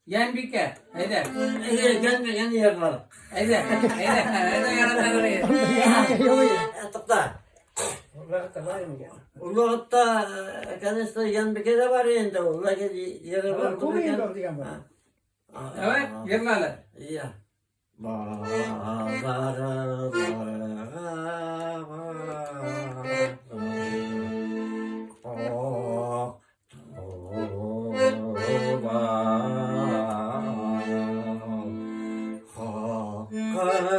Yan bike. Haydi. Kendi yaparım. Haydi. Haydi yaratları. Tıkta. Ulu hatta kendisi yan bir kere var yerinde. Ulu yere var. Evet, yerlerler. İyi. Hakan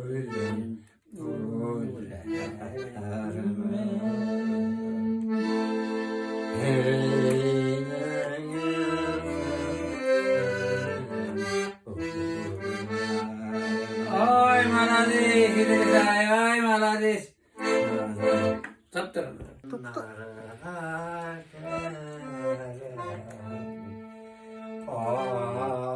ölüm Ay maladis, ay maladis. Saptır. Ah